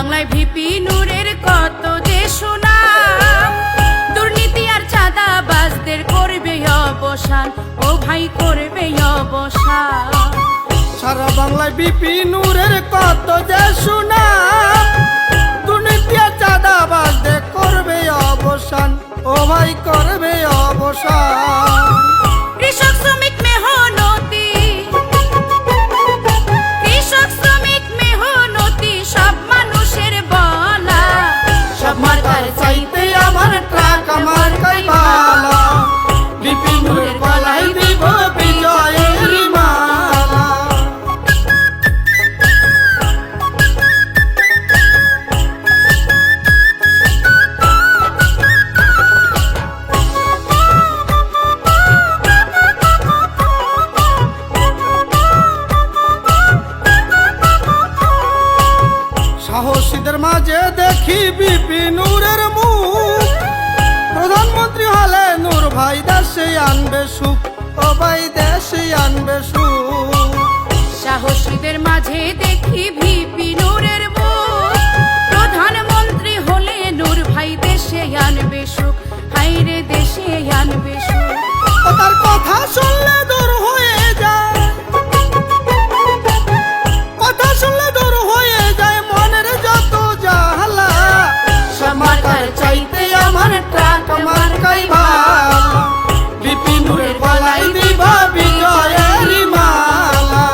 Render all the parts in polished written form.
বাংলায় ভিপি নূরের কত যে সুনাম, দুর্নীতি আর চাঁদাবাজদের করবে অবসান, ও ভাই করবে অবসান। সারা বাংলায় ভিপি নূরের কত যে সুনাম, দুর্নীতি আর চাঁদাবাজদের করবে অবসান, ও ভাই করবে অবসান। কৃষক শ্রমিক মেহনতি, কৃষক শ্রমিক মেহনতি সব মানুষের বলা, সব মার্কার চাইতে আমার ট্রাক আমার কাই ভালা, ভিপি নূরের গলায় দিব বিজয়ের মালা। সাহসীদের মাঝে দেখি ভিপি নূরের মুখ, প্রধানমন্ত্রী হলে নূর ভাই দেশে আনবে সুখ, ও ভাই দেশে আনবে সুখ। সাহসীদের মাঝে দেখি ভিপি নূরের মুখ, প্রধানমন্ত্রী হলে নূর ভাই দেশে আনবে সুখ, হাইরে দেশে আনবে সুখ। ও তার কথা শুনলে দূর হয়ে যায়, কথা শুনলে দূর হয়ে যায় মনের যত জ্বালা। সমাকার চাইতে আমার ট্রাক আমার কাই ভালা, ভিপি নূরের গলায় দিব বিজয়ের মালা।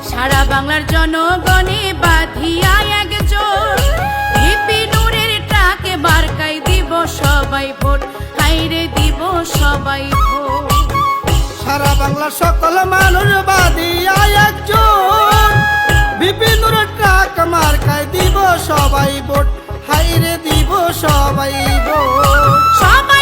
সারা বাংলার জনগণে বাঁধিয়া একজোট, ভিপি নূরের ট্রাকে মার্কাই দিব সবাই ভোট, হাইরে দিব সবাই ভোট। সারা বাংলার সকল মানুষ বাদিয়া একজন, ভিপি নূরের ট্রাক মার্কায় দিব সবাই ভোট, হাইরে দিব সবাই ভোট। সবাই